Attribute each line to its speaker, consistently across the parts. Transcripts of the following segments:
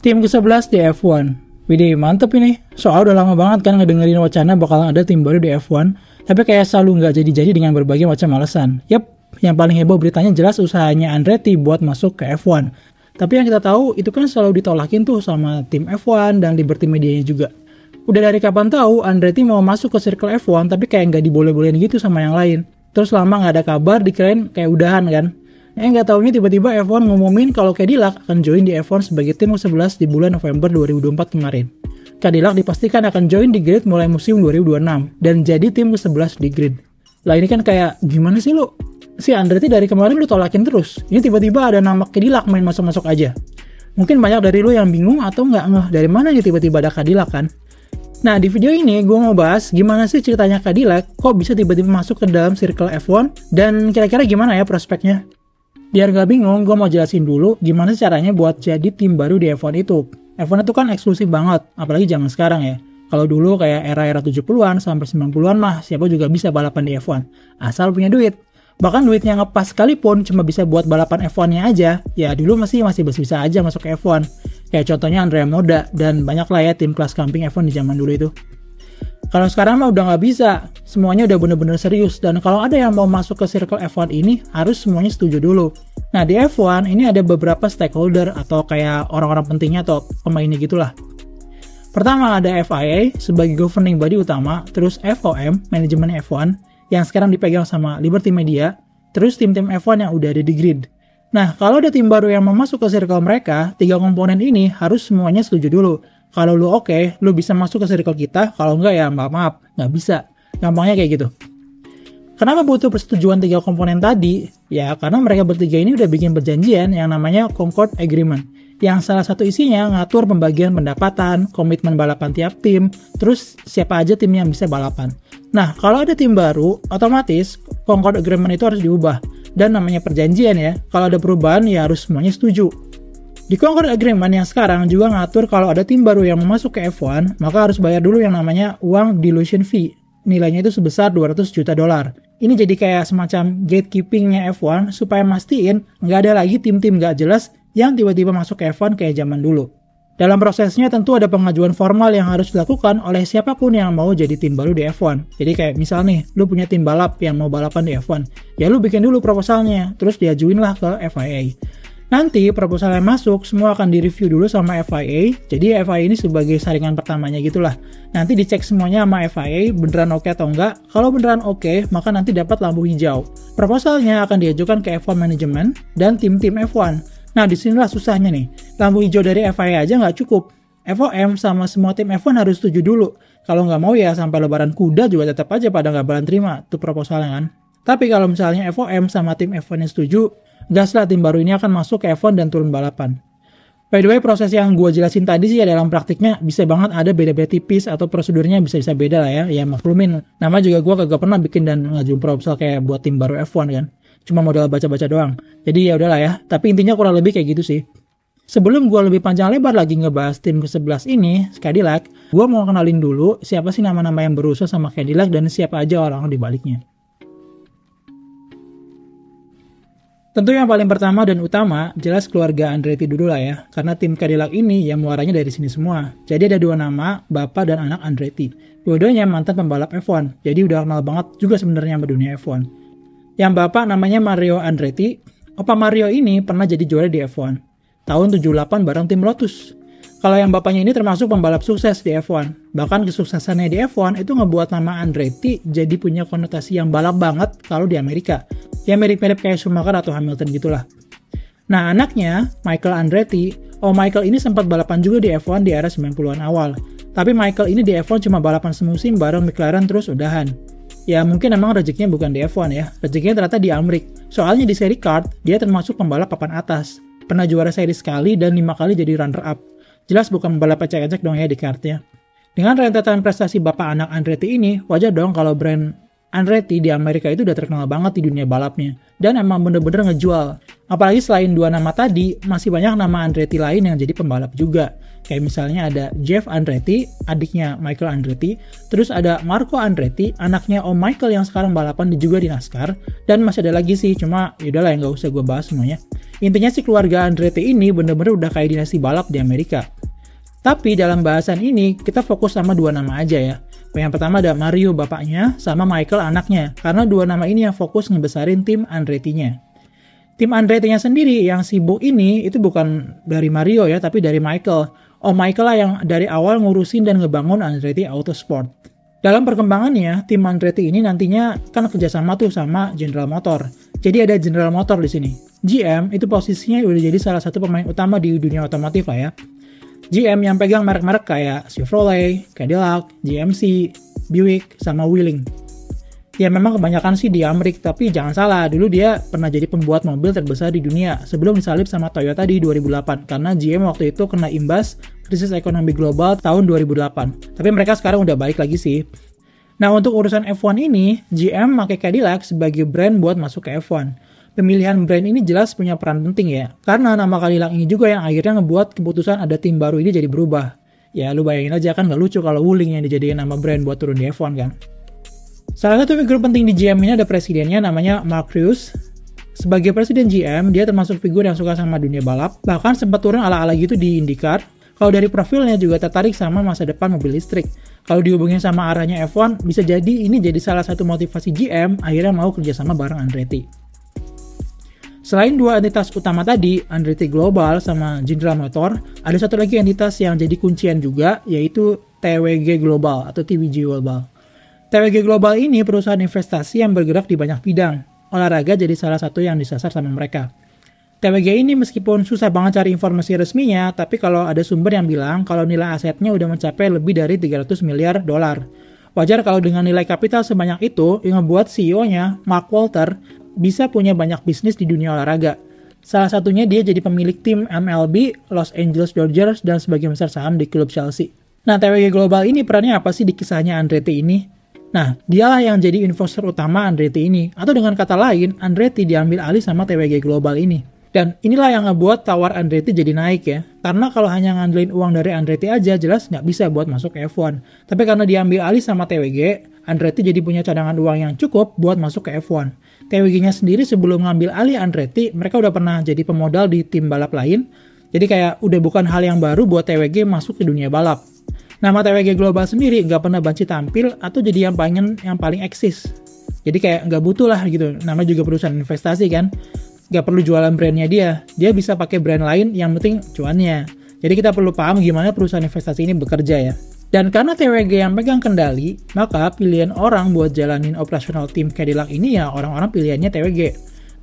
Speaker 1: Tim ke-11 di F1. Widih, mantep ini. Soal udah lama banget kan ngedengerin wacana bakalan ada tim baru di F1, tapi kayak selalu nggak jadi-jadi dengan berbagai macam alasan. Yap, yang paling heboh beritanya jelas usahanya Andretti buat masuk ke F1. Tapi yang kita tahu, itu kan selalu ditolakin tuh sama tim F1 dan Liberty Medianya juga. Udah dari kapan tahu Andretti mau masuk ke circle F1, tapi kayak nggak diboleh-bolehin gitu sama yang lain. Terus lama nggak ada kabar, dikirain kayak udahan kan. Nggak taunya tiba-tiba F1 ngumumin kalau Cadillac akan join di F1 sebagai tim ke-11 di bulan November 2024 kemarin. Cadillac dipastikan akan join di grid mulai musim 2026 dan jadi tim ke-11 di grid. Lah ini kan kayak gimana sih lu? Si Andretti dari kemarin lu tolakin terus. Ini tiba-tiba ada nama Cadillac main masuk-masuk aja. Mungkin banyak dari lu yang bingung atau nggak ngeh dari mana nih tiba-tiba ada Cadillac kan? Nah, di video ini gue mau bahas gimana sih ceritanya Cadillac kok bisa tiba-tiba masuk ke dalam circle F1 dan kira-kira gimana ya prospeknya. Biar gak bingung, gue mau jelasin dulu gimana caranya buat jadi tim baru di F1 itu. F1 itu kan eksklusif banget, apalagi zaman sekarang ya. Kalau dulu kayak era-era 70-an sampai 90-an mah siapa juga bisa balapan di F1. Asal punya duit. Bahkan duitnya ngepas sekalipun cuma bisa buat balapan F1-nya aja, ya dulu masih bisa aja masuk ke F1. Kayak contohnya Andrea Moda dan banyak lah ya tim kelas camping F1 di zaman dulu itu. Kalau sekarang mah udah nggak bisa, semuanya udah bener-bener serius, dan kalau ada yang mau masuk ke circle F1 ini, harus semuanya setuju dulu. Nah di F1 ini ada beberapa stakeholder atau kayak orang-orang pentingnya atau pemainnya gitulah. Pertama ada FIA sebagai governing body utama, terus FOM, manajemen F1, yang sekarang dipegang sama Liberty Media, terus tim-tim F1 yang udah ada di grid. Nah kalau ada tim baru yang mau masuk ke circle mereka, 3 komponen ini harus semuanya setuju dulu. Kalau lu oke, lu bisa masuk ke circle kita. Kalau enggak ya maaf, nggak bisa. Gampangnya kayak gitu. Kenapa butuh persetujuan 3 komponen tadi? Ya karena mereka bertiga ini udah bikin perjanjian yang namanya Concord Agreement. Yang salah satu isinya ngatur pembagian pendapatan, komitmen balapan tiap tim, terus siapa aja tim yang bisa balapan. Nah kalau ada tim baru, otomatis Concord Agreement itu harus diubah. Dan namanya perjanjian ya, kalau ada perubahan ya harus semuanya setuju. Di Concord Agreement yang sekarang juga ngatur kalau ada tim baru yang mau masuk ke F1, maka harus bayar dulu yang namanya uang dilution fee. Nilainya itu sebesar $200 juta. Ini jadi kayak semacam gatekeepingnya F1 supaya mastiin nggak ada lagi tim-tim nggak jelas yang tiba-tiba masuk ke F1 kayak zaman dulu. Dalam prosesnya tentu ada pengajuan formal yang harus dilakukan oleh siapapun yang mau jadi tim baru di F1. Jadi kayak misal nih, lu punya tim balap yang mau balapan di F1, ya lu bikin dulu proposalnya, terus diajuin lah ke FIA. Nanti proposalnya masuk, semua akan direview dulu sama FIA. Jadi FIA ini sebagai saringan pertamanya gitulah. Nanti dicek semuanya sama FIA beneran oke atau enggak. Kalau beneran oke, maka nanti dapat lampu hijau. Proposalnya akan diajukan ke F1 Management dan tim-tim F1. Nah disinilah susahnya nih. Lampu hijau dari FIA aja nggak cukup. FOM sama semua tim F1 harus setuju dulu. Kalau nggak mau ya sampai lebaran kuda juga tetap aja pada nggak bakalan terima tuh proposalnya kan. Tapi kalau misalnya FOM sama tim F1 yang setuju, gas lah tim baru ini akan masuk ke F1 dan turun balapan. By the way, proses yang gue jelasin tadi sih ya dalam praktiknya bisa banget ada beda-beda tipis atau prosedurnya bisa beda lah ya. Ya maklumin. Nama juga gue kagak pernah bikin dan ngajuin proposal kayak buat tim baru F1 kan. Cuma modal baca-baca doang. Jadi ya udahlah ya. Tapi intinya kurang lebih kayak gitu sih. Sebelum gue lebih panjang lebar lagi ngebahas tim ke-11 ini, Cadillac, gue mau kenalin dulu siapa sih nama-nama yang berusaha sama Cadillac dan siapa aja orang di baliknya. Tentu yang paling pertama dan utama, jelas keluarga Andretti dulu lah ya. Karena tim Cadillac ini ya muaranya dari sini semua. Jadi ada 2 nama, bapak dan anak Andretti. Dua-duanya mantan pembalap F1. Jadi udah kenal banget juga sebenarnya sama dunia F1. Yang bapak namanya Mario Andretti. Opa Mario ini pernah jadi juara di F1. Tahun 78 bareng tim Lotus. Kalau yang bapaknya ini termasuk pembalap sukses di F1. Bahkan kesuksesannya di F1 itu ngebuat nama Andretti jadi punya konotasi yang balap banget kalau di Amerika. Ya mirip-mirip kayak Schumacher atau Hamilton gitulah. Nah anaknya, Michael Andretti, Michael ini sempat balapan juga di F1 di era 90-an awal. Tapi Michael ini di F1 cuma balapan semusim bareng McLaren terus udahan. Ya mungkin emang rezekinya bukan di F1 ya, rezekinya ternyata di Amrik. Soalnya di seri kart, dia termasuk pembalap papan atas. Pernah juara seri sekali dan 5 kali jadi runner-up. Jelas bukan pembalap ecek-ecek dong ya di kartnya. Dengan rentetan prestasi bapak anak Andretti ini, wajar dong kalau brand Andretti di Amerika itu udah terkenal banget di dunia balapnya. Dan emang bener-bener ngejual. Apalagi selain dua nama tadi, masih banyak nama Andretti lain yang jadi pembalap juga. Kayak misalnya ada Jeff Andretti, adiknya Michael Andretti. Terus ada Marco Andretti, anaknya Om Michael yang sekarang balapan juga di NASCAR. Dan masih ada lagi sih, cuma yaudahlah ya nggak usah gue bahas semuanya. Intinya sih keluarga Andretti ini bener-bener udah kayak dinasti balap di Amerika. Tapi dalam bahasan ini, kita fokus sama dua nama aja ya. Yang pertama ada Mario bapaknya, sama Michael anaknya. Karena dua nama ini yang fokus ngebesarin tim Andretti-nya. Tim Andretti-nya sendiri yang sibuk ini, itu bukan dari Mario ya, tapi dari Michael. Om Michael lah yang dari awal ngurusin dan ngebangun Andretti Autosport. Dalam perkembangannya, tim Andretti ini nantinya kan kerjasama tuh sama General Motor. Jadi ada General Motor di sini. GM itu posisinya udah jadi salah satu pemain utama di dunia otomotif lah ya. GM yang pegang merek-merek kayak Chevrolet, Cadillac, GMC, Buick, sama Wuling. Ya memang kebanyakan sih di Amerika, tapi jangan salah, dulu dia pernah jadi pembuat mobil terbesar di dunia sebelum disalip sama Toyota di 2008 karena GM waktu itu kena imbas krisis ekonomi global tahun 2008. Tapi mereka sekarang udah balik lagi sih. Nah untuk urusan F1 ini, GM pakai Cadillac sebagai brand buat masuk ke F1. Pemilihan brand ini jelas punya peran penting ya, karena nama Cadillac ini juga yang akhirnya ngebuat keputusan ada tim baru ini jadi berubah. Ya lu bayangin aja kan gak lucu kalau Wuling yang dijadiin nama brand buat turun di F1 kan. Salah satu figur penting di GM ini ada presidennya namanya Mark Reuss. Sebagai presiden GM, dia termasuk figur yang suka sama dunia balap, bahkan sempat turun ala-ala gitu di IndyCar. Kalau dari profilnya juga tertarik sama masa depan mobil listrik. Kalau dihubungin sama arahnya F1, bisa jadi ini jadi salah satu motivasi GM akhirnya mau kerjasama bareng Andretti. Selain dua entitas utama tadi, Andretti Global sama General Motor, ada satu lagi entitas yang jadi kuncian juga, yaitu TWG Global atau TWG Global. TWG Global ini perusahaan investasi yang bergerak di banyak bidang. Olahraga jadi salah satu yang disasar sama mereka. TWG ini meskipun susah banget cari informasi resminya, tapi kalau ada sumber yang bilang kalau nilai asetnya udah mencapai lebih dari 300 miliar dolar. Wajar kalau dengan nilai kapital sebanyak itu, yang membuat CEO-nya, Mark Walter, bisa punya banyak bisnis di dunia olahraga. Salah satunya dia jadi pemilik tim MLB, Los Angeles Dodgers, dan sebagian besar saham di klub Chelsea. Nah, TWG Global ini perannya apa sih di kisahnya Andretti ini? Nah, dialah yang jadi investor utama Andretti ini. Atau dengan kata lain, Andretti diambil alih sama TWG Global ini. Dan inilah yang ngebuat tawar Andretti jadi naik ya. Karena kalau hanya ngandelin uang dari Andretti aja, jelas nggak bisa buat masuk ke F1. Tapi karena diambil alih sama TWG, Andretti jadi punya cadangan uang yang cukup buat masuk ke F1. TWG-nya sendiri sebelum ngambil alih Andretti, mereka udah pernah jadi pemodal di tim balap lain. Jadi kayak udah bukan hal yang baru buat TWG masuk ke dunia balap. Nama TWG Global sendiri nggak pernah banci tampil atau jadi yang paling eksis. Jadi kayak nggak butuh lah gitu. Nama juga perusahaan investasi kan. Nggak perlu jualan brandnya dia. Dia bisa pakai brand lain yang penting cuannya. Jadi kita perlu paham gimana perusahaan investasi ini bekerja ya. Dan karena TWG yang pegang kendali, maka pilihan orang buat jalanin operasional tim Cadillac ini ya orang-orang pilihannya TWG.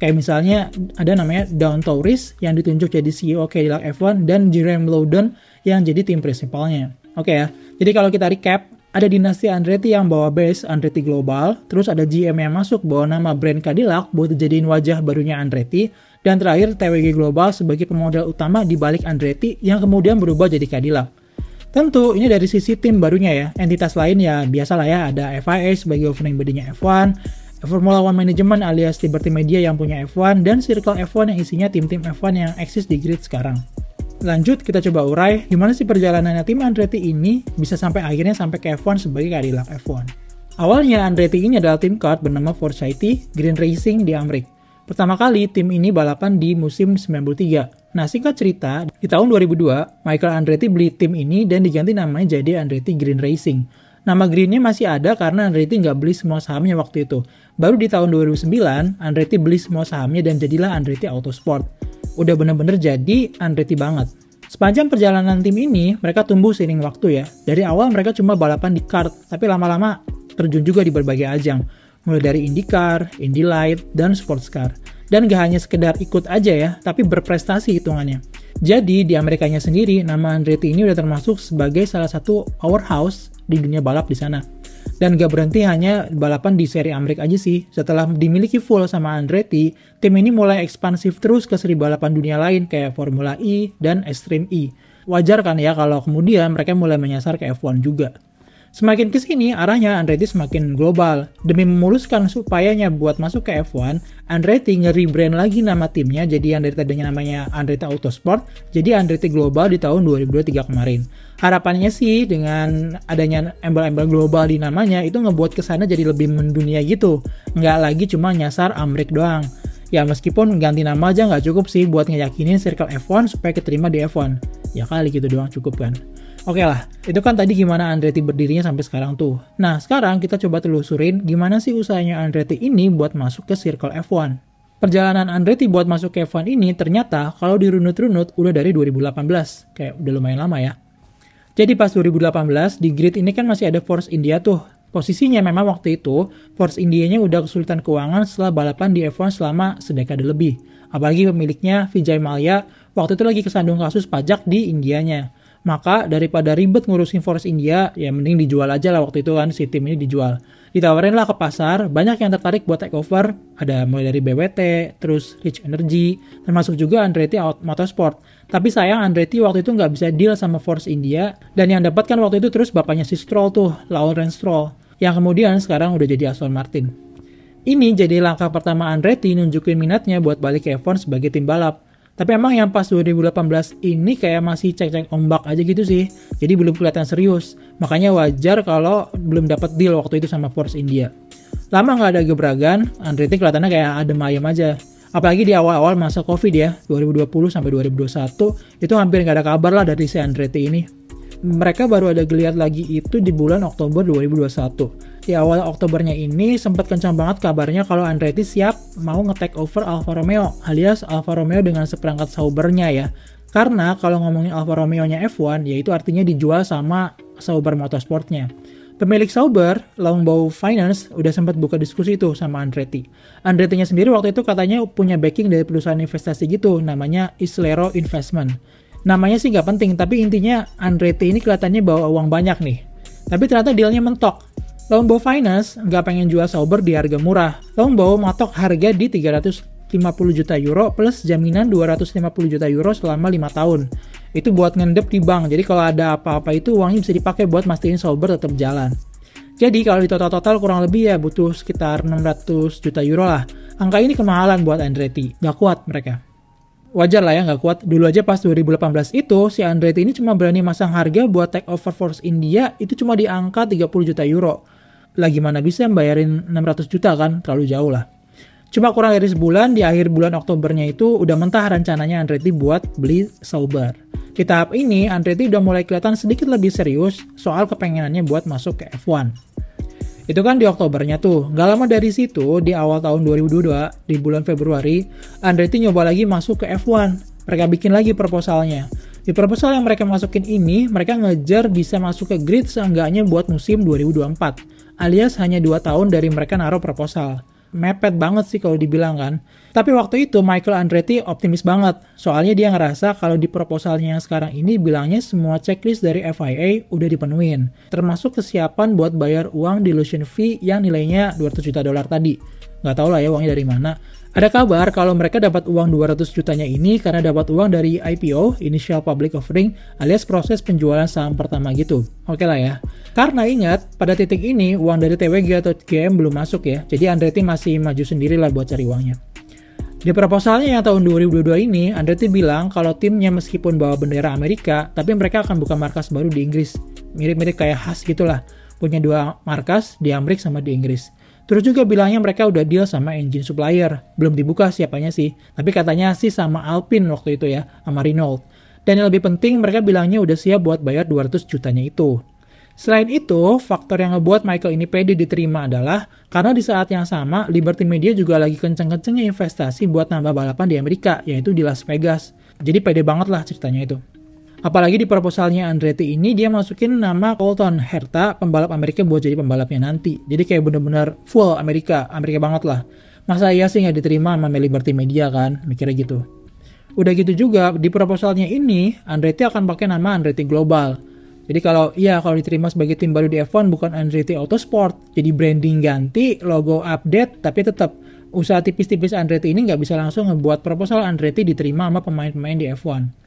Speaker 1: Kayak misalnya ada namanya Dawn Tauris yang ditunjuk jadi CEO Cadillac F1 dan Jerome Loudon yang jadi tim prinsipalnya. Oke ya, jadi kalau kita recap, ada dinasti Andretti yang bawa base Andretti Global, terus ada GM yang masuk bawa nama brand Cadillac buat dijadiin wajah barunya Andretti, dan terakhir TWG Global sebagai pemodal utama di balik Andretti yang kemudian berubah jadi Cadillac. Tentu ini dari sisi tim barunya ya, entitas lain ya biasalah ya, ada FIA sebagai governing body-nya F1, Formula One Management alias Liberty Media yang punya F1, dan Circle F1 yang isinya tim-tim F1 yang eksis di grid sekarang. Lanjut kita coba urai gimana sih perjalanannya tim Andretti ini bisa sampai akhirnya sampai ke F1 sebagai Cadillac F1. Awalnya Andretti ini adalah tim kart bernama Forsythe Green Racing di Amerika. Pertama kali tim ini balapan di musim 93. Nah singkat cerita, di tahun 2002, Michael Andretti beli tim ini dan diganti namanya jadi Andretti Green Racing. Nama Greennya masih ada karena Andretti nggak beli semua sahamnya waktu itu. Baru di tahun 2009, Andretti beli semua sahamnya dan jadilah Andretti Autosport. Udah bener-bener jadi Andretti banget. Sepanjang perjalanan tim ini, mereka tumbuh seiring waktu ya. Dari awal mereka cuma balapan di kart, tapi lama-lama terjun juga di berbagai ajang. Mulai dari IndyCar, Indy Light, dan Sports Car. Dan gak hanya sekedar ikut aja ya, tapi berprestasi hitungannya. Jadi di Amerikanya sendiri, nama Andretti ini udah termasuk sebagai salah satu powerhouse di dunia balap di sana. Dan gak berhenti hanya balapan di seri Amerika aja sih. Setelah dimiliki full sama Andretti, tim ini mulai ekspansif terus ke seri balapan dunia lain kayak Formula E dan Extreme E. Wajar kan ya kalau kemudian mereka mulai menyasar ke F1 juga. Semakin kesini arahnya Andretti semakin global. Demi memuluskan supayanya buat masuk ke F1, Andretti nge-rebrand lagi nama timnya jadi yang dari tadinya namanya Andretti Autosport jadi Andretti Global di tahun 2023 kemarin. Harapannya sih dengan adanya embel-embel global di namanya itu ngebuat kesana jadi lebih mendunia gitu. Nggak lagi cuma nyasar Amrik doang. Ya meskipun ganti nama aja nggak cukup sih buat ngeyakinin circle F1 supaya keterima di F1. Ya kali gitu doang cukup kan. Oke lah, itu kan tadi gimana Andretti berdirinya sampai sekarang tuh. Nah, sekarang kita coba telusurin gimana sih usahanya Andretti ini buat masuk ke circle F1. Perjalanan Andretti buat masuk ke F1 ini ternyata kalau dirunut-runut udah dari 2018. Kayak udah lumayan lama ya. Jadi pas 2018 di grid ini kan masih ada Force India tuh. Posisinya memang waktu itu Force India-nya udah kesulitan keuangan setelah balapan di F1 selama sedekade lebih. Apalagi pemiliknya Vijay Mallya waktu itu lagi kesandung kasus pajak di Indianya. Maka daripada ribet ngurusin Force India, ya mending dijual aja lah waktu itu kan si tim ini dijual. Ditawarin lah ke pasar, banyak yang tertarik buat take over, ada mulai dari BWT, terus Rich Energy, termasuk juga Andretti Motorsport. Tapi sayang Andretti waktu itu nggak bisa deal sama Force India, dan yang dapatkan waktu itu terus bapaknya si Stroll tuh, Lawrence Stroll, yang kemudian sekarang udah jadi Aston Martin. Ini jadi langkah pertama Andretti nunjukin minatnya buat balik ke F1 sebagai tim balap. Tapi emang yang pas 2018 ini kayak masih cek-cek ombak aja gitu sih. Jadi belum kelihatan serius. Makanya wajar kalau belum dapat deal waktu itu sama Force India. Lama nggak ada gebragan, Andretti kelihatannya kayak adem ayem aja. Apalagi di awal-awal masa Covid ya, 2020 sampai 2021, itu hampir nggak ada kabar lah dari si Andretti ini. Mereka baru ada geliat lagi itu di bulan Oktober 2021. Di awal Oktobernya ini sempat kencang banget kabarnya kalau Andretti siap mau nge-take over Alfa Romeo, alias Alfa Romeo dengan seperangkat Saubernya ya. Karena kalau ngomongin Alfa Romeo-nya F1, yaitu artinya dijual sama Sauber Motorsportnya. Pemilik Sauber, Longbow Finance, udah sempat buka diskusi itu sama Andretti. Andretti-nya sendiri waktu itu katanya punya backing dari perusahaan investasi gitu, namanya Islero Investment. Namanya sih nggak penting, tapi intinya Andretti ini kelihatannya bawa uang banyak nih. Tapi ternyata dealnya mentok. Longbow Finance nggak pengen jual Sauber di harga murah. Longbow matok harga di 350 juta euro plus jaminan 250 juta euro selama 5 tahun. Itu buat ngendep di bank, jadi kalau ada apa-apa itu uangnya bisa dipakai buat mastiin Sauber tetap jalan. Jadi kalau di total kurang lebih ya butuh sekitar 600 juta euro lah. Angka ini kemahalan buat Andretti, nggak kuat mereka. Wajar lah ya nggak kuat. Dulu aja pas 2018 itu, si Andretti ini cuma berani masang harga buat take over Force India itu cuma di angka 30 juta euro. Lah gimana bisa bayarin 600 juta kan? Terlalu jauh lah. Cuma kurang dari sebulan, di akhir bulan Oktobernya itu udah mentah rencananya Andretti buat beli Sauber. Di tahap ini, Andretti udah mulai kelihatan sedikit lebih serius soal kepengenannya buat masuk ke F1. Itu kan di Oktobernya tuh. Gak lama dari situ, di awal tahun 2022, di bulan Februari, Andretti nyoba lagi masuk ke F1. Mereka bikin lagi proposalnya. Di proposal yang mereka masukin ini, mereka ngejar bisa masuk ke grid seenggaknya buat musim 2024. Alias hanya 2 tahun dari mereka naruh proposal. Mepet banget sih kalau dibilang kan. Tapi waktu itu Michael Andretti optimis banget. Soalnya dia ngerasa kalau di proposalnya yang sekarang ini bilangnya semua checklist dari FIA udah dipenuhin. Termasuk kesiapan buat bayar uang dilution fee yang nilainya 200 juta dolar tadi. Nggak tahu lah ya uangnya dari mana. Ada kabar kalau mereka dapat uang 200 jutanya ini karena dapat uang dari IPO, Initial Public Offering, alias proses penjualan saham pertama gitu. Oke lah ya. Karena ingat, pada titik ini uang dari TWG atau GM belum masuk ya, jadi Andretti masih maju sendiri lah buat cari uangnya. Di proposalnya yang tahun 2022 ini, Andretti bilang kalau timnya meskipun bawa bendera Amerika, tapi mereka akan buka markas baru di Inggris. Mirip-mirip kayak Haas gitulah, punya 2 markas di Amerika sama di Inggris. Terus juga bilangnya mereka udah deal sama engine supplier. Belum dibuka siapanya sih. Tapi katanya sih sama Alpine waktu itu ya. Sama Renault. Dan yang lebih penting mereka bilangnya udah siap buat bayar 200 jutanya itu. Selain itu, faktor yang ngebuat Michael ini pede diterima adalah karena di saat yang sama, Liberty Media juga lagi kenceng-kencengnya investasi buat nambah balapan di Amerika, yaitu di Las Vegas. Jadi pede banget lah ceritanya itu. Apalagi di proposalnya Andretti ini dia masukin nama Colton Herta, pembalap Amerika buat jadi pembalapnya nanti. Jadi kayak bener-bener full Amerika banget lah. Masa iya sih nggak diterima sama Liberty Media kan, mikirnya gitu. Udah gitu juga di proposalnya ini Andretti akan pakai nama Andretti Global. Jadi kalau diterima sebagai tim baru di F1 bukan Andretti Autosport, jadi branding ganti, logo update, tapi tetap usaha tipis-tipis Andretti ini nggak bisa langsung ngebuat proposal Andretti diterima sama pemain-pemain di F1.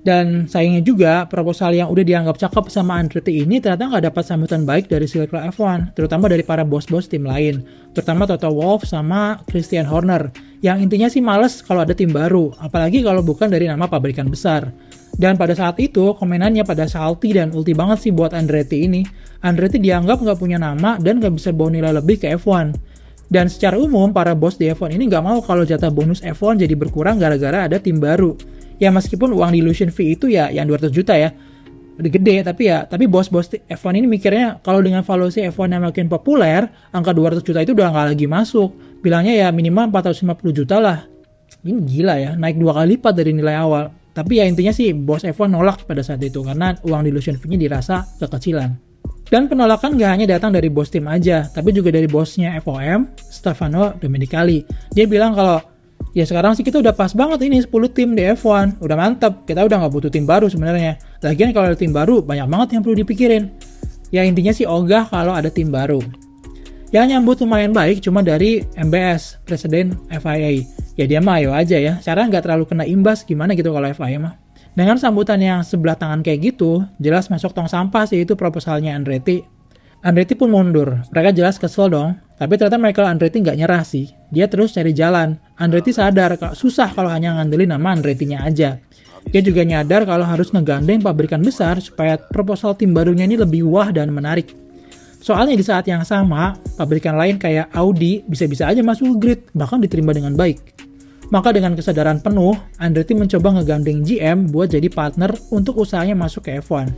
Speaker 1: Dan sayangnya juga, proposal yang udah dianggap cakep sama Andretti ini ternyata nggak dapat sambutan baik dari sirkuit F1, terutama dari para bos-bos tim lain, terutama Toto Wolff sama Christian Horner, yang intinya sih males kalau ada tim baru, apalagi kalau bukan dari nama pabrikan besar. Dan pada saat itu, komenannya pada salty dan ulti banget sih buat Andretti ini. Andretti dianggap nggak punya nama dan nggak bisa bawa nilai lebih ke F1. Dan secara umum, para bos di F1 ini nggak mau kalau jatah bonus F1 jadi berkurang gara-gara ada tim baru. Ya meskipun uang dilution fee itu ya yang 200 juta ya, udah gede, tapi bos-bos F1 ini mikirnya kalau dengan valuasi F1 yang makin populer, angka 200 juta itu udah nggak lagi masuk. Bilangnya ya minimal 450 juta lah. Ini gila ya, naik 2 kali lipat dari nilai awal. Tapi ya intinya sih bos F1 nolak pada saat itu karena uang dilution fee-nya dirasa kekecilan. Dan penolakan gak hanya datang dari bos tim aja, tapi juga dari bosnya FOM, Stefano Domenicali. Dia bilang kalau ya sekarang sih kita udah pas banget ini 10 tim di F1, udah mantep, kita udah gak butuh tim baru sebenarnya. Lagian kalau ada tim baru banyak banget yang perlu dipikirin. Ya intinya sih ogah kalau ada tim baru. Yang nyambut lumayan baik cuma dari MBS, Presiden FIA. Ya dia mah ayo aja ya, cara nggak terlalu kena imbas gimana gitu kalau FIA mah. Dengan sambutan yang sebelah tangan kayak gitu, jelas masuk tong sampah sih itu proposalnya Andretti. Andretti pun mundur, mereka jelas kesel dong. Tapi ternyata Michael Andretti nggak nyerah sih, dia terus cari jalan. Andretti sadar kalau susah kalau hanya ngandelin nama Andretti-nya aja. Dia juga nyadar kalau harus ngegandeng pabrikan besar supaya proposal tim barunya ini lebih wah dan menarik. Soalnya di saat yang sama, pabrikan lain kayak Audi bisa-bisa aja masuk grid, bahkan diterima dengan baik. Maka dengan kesadaran penuh, Andretti mencoba ngegandeng GM buat jadi partner untuk usahanya masuk ke F1.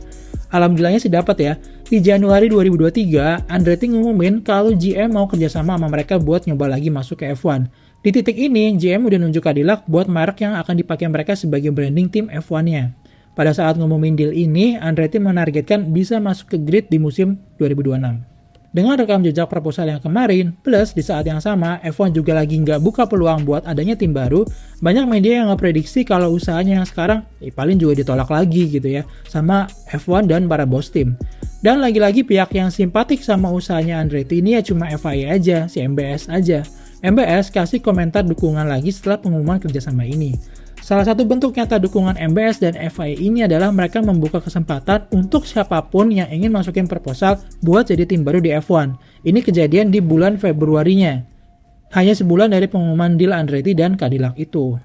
Speaker 1: Alhamdulillahnya sih dapat ya. Di Januari 2023, Andretti ngumumin kalau GM mau kerjasama sama mereka buat nyoba lagi masuk ke F1. Di titik ini, GM udah nunjuk Cadillac buat merek yang akan dipakai mereka sebagai branding tim F1-nya. Pada saat ngumumin deal ini, Andretti menargetkan bisa masuk ke grid di musim 2026. Dengan rekam jejak proposal yang kemarin, plus di saat yang sama, F1 juga lagi nggak buka peluang buat adanya tim baru, banyak media yang ngeprediksi kalau usahanya yang sekarang paling juga ditolak lagi gitu ya, sama F1 dan para bos tim. Dan lagi-lagi pihak yang simpatik sama usahanya Andretti ini ya cuma FIA aja, si MBS aja. MBS kasih komentar dukungan lagi setelah pengumuman kerjasama ini. Salah satu bentuk nyata dukungan MBS dan FIA ini adalah mereka membuka kesempatan untuk siapapun yang ingin masukin proposal buat jadi tim baru di F1. Ini kejadian di bulan Februarinya. Hanya sebulan dari pengumuman deal Andretti dan Cadillac itu.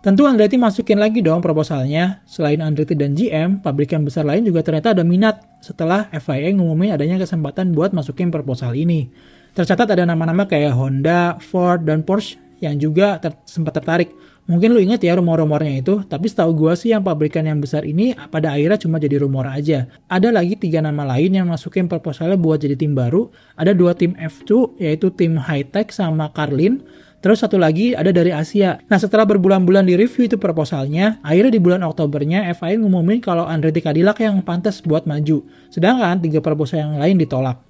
Speaker 1: Tentu Andretti masukin lagi dong proposalnya. Selain Andretti dan GM, pabrikan besar lain juga ternyata ada minat setelah FIA ngumumin adanya kesempatan buat masukin proposal ini. Tercatat ada nama-nama kayak Honda, Ford, dan Porsche yang juga sempat tertarik. Mungkin lu inget ya rumor-rumornya itu, tapi setahu gua sih yang pabrikan yang besar ini pada akhirnya cuma jadi rumor aja. Ada lagi 3 nama lain yang masukin proposalnya buat jadi tim baru. Ada 2 tim F2, yaitu tim High-Tech sama Carlin. Terus satu lagi ada dari Asia. Nah setelah berbulan-bulan di review itu proposalnya, akhirnya di bulan Oktobernya FIA ngumumin kalau Andretti Cadillac yang pantas buat maju. Sedangkan 3 proposal yang lain ditolak.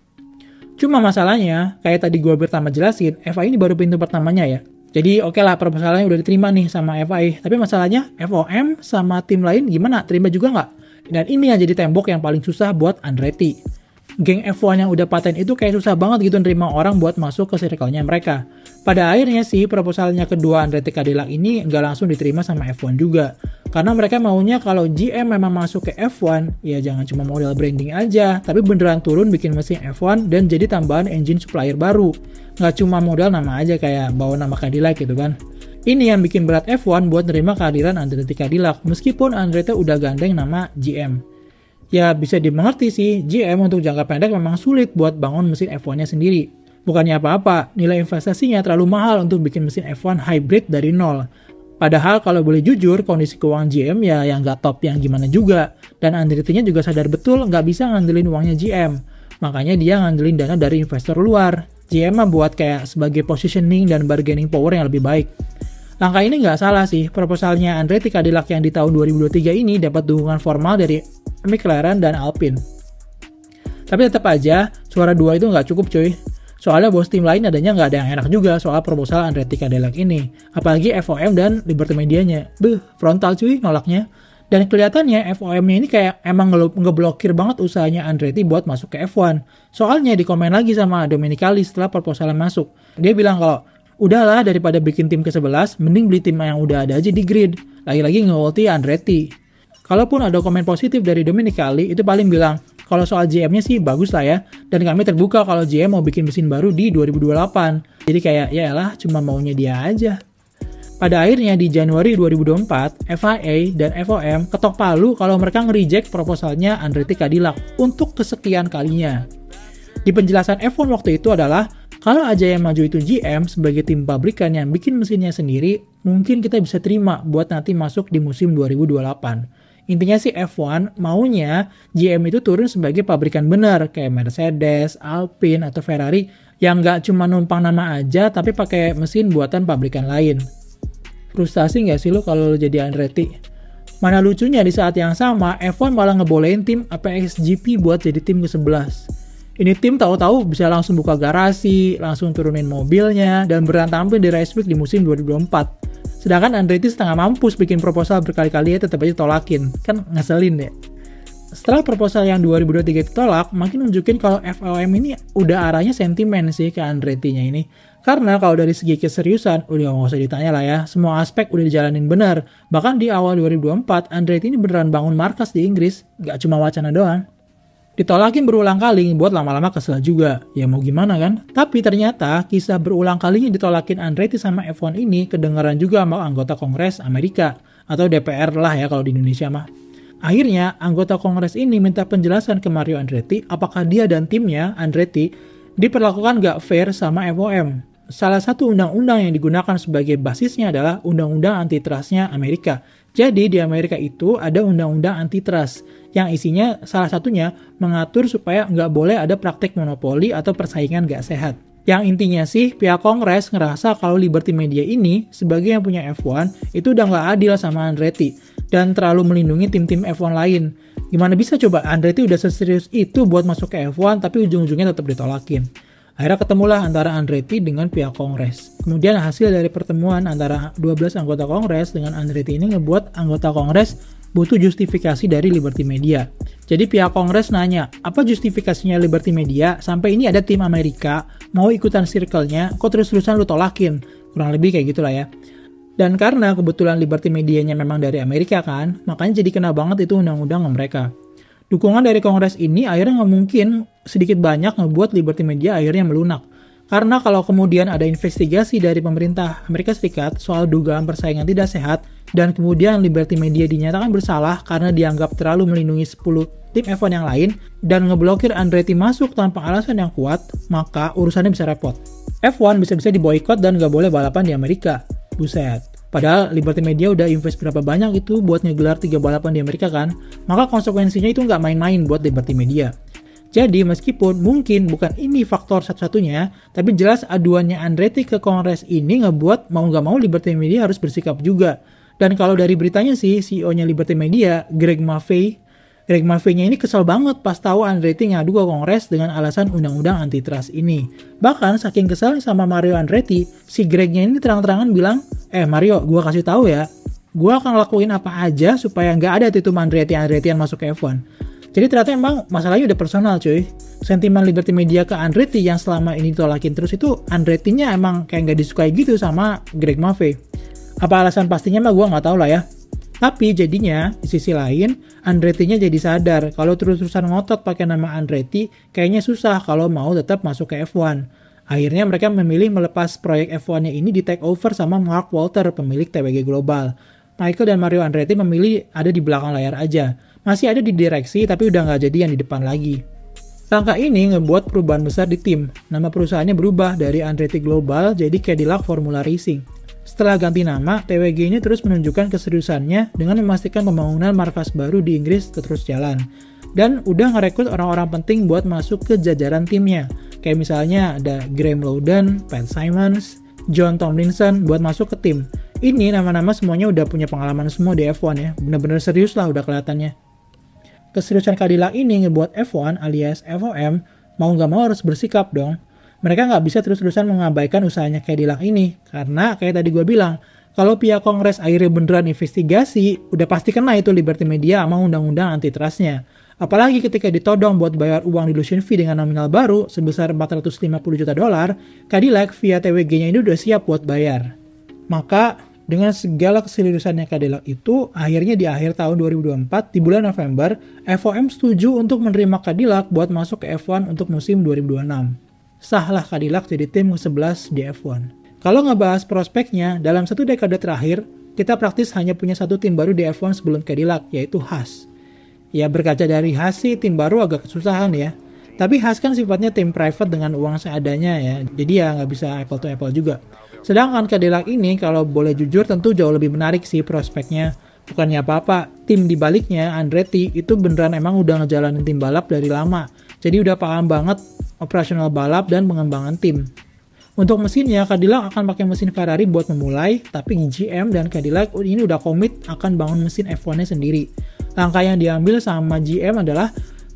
Speaker 1: Cuma masalahnya, kayak tadi gue pertama jelasin, FIA ini baru pintu pertamanya ya. Jadi oke lah proposalnya udah diterima nih sama FIA. Tapi masalahnya FOM sama tim lain gimana? Terima juga nggak? Dan ini yang jadi tembok yang paling susah buat Andretti. Geng F1 yang udah paten itu kayak susah banget gitu nerima orang buat masuk ke circle-nya mereka. Pada akhirnya sih proposalnya kedua Andretti Cadillac ini nggak langsung diterima sama F1 juga. Karena mereka maunya kalau GM memang masuk ke F1, ya jangan cuma model branding aja, tapi beneran turun bikin mesin F1 dan jadi tambahan engine supplier baru. Nggak cuma modal nama aja kayak bawa nama Cadillac gitu kan. Ini yang bikin berat F1 buat nerima kehadiran Andretti Cadillac, meskipun Andretti udah gandeng nama GM. Ya bisa dimengerti sih, GM untuk jangka pendek memang sulit buat bangun mesin F1-nya sendiri. Bukannya apa-apa, nilai investasinya terlalu mahal untuk bikin mesin F1 hybrid dari nol. Padahal kalau boleh jujur, kondisi keuangan GM ya yang nggak top yang gimana juga. Dan Andretti-nya juga sadar betul nggak bisa ngandelin uangnya GM. Makanya dia ngandelin dana dari investor luar. GM mah buat kayak sebagai positioning dan bargaining power yang lebih baik. Langkah ini nggak salah sih, proposalnya Andretti Cadillac yang di tahun 2023 ini dapat dukungan formal dari McLaren dan Alpine. Tapi tetap aja, suara 2 itu nggak cukup cuy. Soalnya bos tim lain adanya nggak ada yang enak juga soal proposal Andretti Cadillac ini. Apalagi FOM dan Liberty Media-nya. Frontal cuy nolaknya. Dan kelihatannya FOM-nya ini kayak emang ngeblokir banget usahanya Andretti buat masuk ke F1. Soalnya dikomen lagi sama Domenicali setelah proposalnya masuk. Dia bilang kalau, udahlah daripada bikin tim ke-11, mending beli tim yang udah ada aja di grid. Lagi-lagi nge-ulti Andretti. Kalaupun ada komen positif dari Domenicali, itu paling bilang, kalau soal GM-nya sih bagus lah ya, dan kami terbuka kalau GM mau bikin mesin baru di 2028. Jadi kayak, yaelah cuma maunya dia aja. Pada akhirnya di Januari 2024, FIA dan FOM ketok palu kalau mereka nge-reject proposalnya Andretti Cadillac untuk kesekian kalinya. Di penjelasan F1 waktu itu adalah, kalau aja yang maju itu GM sebagai tim pabrikan yang bikin mesinnya sendiri, mungkin kita bisa terima buat nanti masuk di musim 2028. Intinya sih F1 maunya GM itu turun sebagai pabrikan benar, kayak Mercedes, Alpine, atau Ferrari, yang nggak cuma numpang nama aja tapi pakai mesin buatan pabrikan lain. Frustasi nggak sih lo kalau lo jadi Andretti? Mana lucunya di saat yang sama, F1 malah ngebolehin tim APX GP buat jadi tim ke-11. Ini tim tahu-tahu bisa langsung buka garasi, langsung turunin mobilnya, dan beneran tampil di race week di musim 2024. Sedangkan Andretti setengah mampus bikin proposal berkali-kali ya tetap aja tolakin. Kan ngeselin deh. Setelah proposal yang 2023 ditolak, makin nunjukin kalau FOM ini udah arahnya sentimen sih ke Andretti-nya ini. Karena kalau dari segi keseriusan, udah nggak usah ditanya lah ya, semua aspek udah dijalanin benar. Bahkan di awal 2024, Andretti ini beneran bangun markas di Inggris, nggak cuma wacana doang. Ditolakin berulang kali, buat lama-lama kesel juga. Ya mau gimana kan? Tapi ternyata kisah berulang kalinya ditolakin Andretti sama F1 ini kedengaran juga sama anggota Kongres Amerika. Atau DPR lah ya kalau di Indonesia mah. Akhirnya, anggota Kongres ini minta penjelasan ke Mario Andretti apakah dia dan timnya, Andretti, diperlakukan gak fair sama FOM. Salah satu undang-undang yang digunakan sebagai basisnya adalah Undang-Undang Antitrustnya Amerika. Jadi di Amerika itu ada Undang-Undang Antitrust yang isinya salah satunya mengatur supaya nggak boleh ada praktek monopoli atau persaingan nggak sehat. Yang intinya sih pihak Kongres ngerasa kalau Liberty Media ini sebagai yang punya F1 itu udah nggak adil sama Andretti dan terlalu melindungi tim-tim F1 lain. Gimana bisa coba Andretti udah seserius itu buat masuk ke F1 tapi ujung-ujungnya tetap ditolakin. Akhirnya ketemulah antara Andretti dengan pihak Kongres. Kemudian hasil dari pertemuan antara 12 anggota Kongres dengan Andretti ini ngebuat anggota Kongres butuh justifikasi dari Liberty Media. Jadi pihak Kongres nanya, apa justifikasinya Liberty Media sampai ini ada tim Amerika mau ikutan circle-nya, kok terus-terusan lu tolakin? Kurang lebih kayak gitulah ya. Dan karena kebetulan Liberty Media-nya memang dari Amerika kan, makanya jadi kena banget itu undang-undang mereka. Dukungan dari Kongres ini akhirnya nggak mungkin sedikit banyak ngebuat Liberty Media akhirnya melunak. Karena kalau kemudian ada investigasi dari pemerintah Amerika Serikat soal dugaan persaingan tidak sehat, dan kemudian Liberty Media dinyatakan bersalah karena dianggap terlalu melindungi 10 tim F1 yang lain, dan ngeblokir Andretti masuk tanpa alasan yang kuat, maka urusannya bisa repot. F1 bisa-bisa diboikot dan nggak boleh balapan di Amerika. Buset. Padahal Liberty Media udah invest berapa banyak itu buat ngegelar 3 balapan di Amerika kan, maka konsekuensinya itu nggak main-main buat Liberty Media. Jadi meskipun mungkin bukan ini faktor satu-satunya, tapi jelas aduannya Andretti ke Kongres ini ngebuat mau nggak mau Liberty Media harus bersikap juga. Dan kalau dari beritanya sih, CEO-nya Liberty Media, Greg Maffei-nya ini kesel banget pas tahu Andretti ngadu ke Kongres dengan alasan undang-undang antitrust ini. Bahkan saking kesel sama Mario Andretti, si Greg-nya ini terang-terangan bilang, Mario, gua kasih tahu ya, gua akan lakuin apa aja supaya nggak ada titum Andrettian masuk ke F1. Jadi ternyata emang masalahnya udah personal cuy. Sentimen Liberty Media ke Andretti yang selama ini ditolakin terus itu Andretti-nya emang kayak nggak disukai gitu sama Greg Maffei. Apa alasan pastinya mah gue nggak tahu lah ya. Tapi jadinya di sisi lain Andretti-nya jadi sadar kalau terus-terusan ngotot pakai nama Andretti kayaknya susah kalau mau tetap masuk ke F1. Akhirnya mereka memilih melepas proyek F1-nya ini di take over sama Mark Walter, pemilik TWG Global. Michael dan Mario Andretti memilih ada di belakang layar aja. Masih ada di direksi tapi udah nggak jadi yang di depan lagi. Langkah ini ngebuat perubahan besar di tim. Nama perusahaannya berubah dari Andretti Global jadi Cadillac Formula Racing. Setelah ganti nama, TWG ini terus menunjukkan keseriusannya dengan memastikan pembangunan markas baru di Inggris terus jalan. Dan udah ngerekrut orang-orang penting buat masuk ke jajaran timnya. Kayak misalnya ada Graham Lowden, Pat Symonds, John Tomlinson buat masuk ke tim. Ini nama-nama semuanya udah punya pengalaman semua di F1 ya. Bener-bener serius lah udah kelihatannya. Keseriusan Cadillac ini ngebuat F1 alias FOM mau nggak mau harus bersikap dong. Mereka nggak bisa terus-terusan mengabaikan usahanya Cadillac ini. Karena kayak tadi gue bilang, kalau pihak Kongres akhirnya beneran investigasi, udah pasti kena itu Liberty Media sama undang-undang antitrustnya. Apalagi ketika ditodong buat bayar uang dilution fee dengan nominal baru sebesar $450 juta, Cadillac via TWG-nya ini udah siap buat bayar. Maka Dengan segala keseriusannya Cadillac itu, akhirnya di akhir tahun 2024, di bulan November, FOM setuju untuk menerima Cadillac buat masuk ke F1 untuk musim 2026. Sahlah Cadillac jadi tim ke-11 di F1. Kalau ngebahas prospeknya, dalam satu dekade terakhir, kita praktis hanya punya satu tim baru di F1 sebelum Cadillac, yaitu Haas. Ya berkaca dari Haas sih, tim baru agak kesusahan ya. Tapi Haas kan sifatnya tim private dengan uang seadanya ya, jadi ya nggak bisa apple to apple juga. Sedangkan Cadillac ini kalau boleh jujur tentu jauh lebih menarik sih prospeknya. Bukannya apa-apa, tim di baliknya Andretti itu beneran emang udah ngejalanin tim balap dari lama. Jadi udah paham banget operasional balap dan pengembangan tim. Untuk mesinnya, Cadillac akan pakai mesin Ferrari buat memulai, tapi GM dan Cadillac ini udah komit akan bangun mesin F1-nya sendiri. Langkah yang diambil sama GM adalah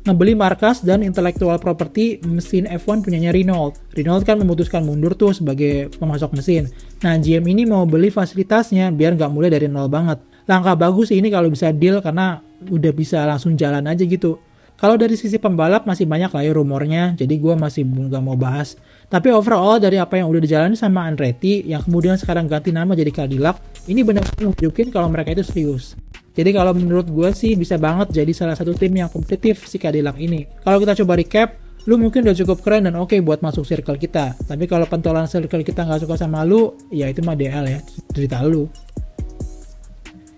Speaker 1: ngebeli markas dan intellectual property mesin F1 punyanya Renault. Renault kan memutuskan mundur tuh sebagai pemasok mesin. Nah, GM ini mau beli fasilitasnya biar nggak mulai dari nol banget. Langkah bagus sih ini kalau bisa deal karena udah bisa langsung jalan aja gitu. Kalau dari sisi pembalap masih banyak lah ya rumornya, jadi gue masih nggak mau bahas. Tapi overall dari apa yang udah dijalani sama Andretti, yang kemudian sekarang ganti nama jadi Cadillac, ini benar-benar nunjukin kalau mereka itu serius. Jadi kalau menurut gue sih bisa banget jadi salah satu tim yang kompetitif si Cadillac ini. Kalau kita coba recap, lu mungkin udah cukup keren dan oke buat masuk circle kita. Tapi kalau pentolan circle kita nggak suka sama lu, ya itu mah DL ya, cerita lu.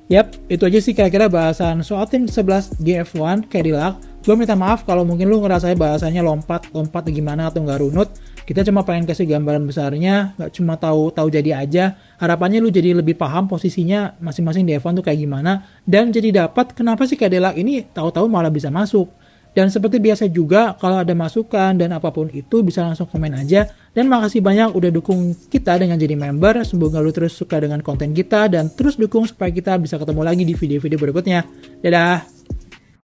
Speaker 1: Yap, itu aja sih kira-kira bahasan soal tim 11 GF1 Cadillac. Gue minta maaf kalau mungkin lu ngerasain bahasanya lompat gimana atau nggak runut. Kita cuma pengen kasih gambaran besarnya, nggak cuma tahu jadi aja. Harapannya lu jadi lebih paham posisinya masing-masing di F1 tuh kayak gimana. Dan jadi dapat kenapa sih Cadillac ini tahu-tahu malah bisa masuk. Dan seperti biasa juga, kalau ada masukan dan apapun itu bisa langsung komen aja. Dan makasih banyak udah dukung kita dengan jadi member. Semoga lu terus suka dengan konten kita dan terus dukung supaya kita bisa ketemu lagi di video-video berikutnya. Dadah!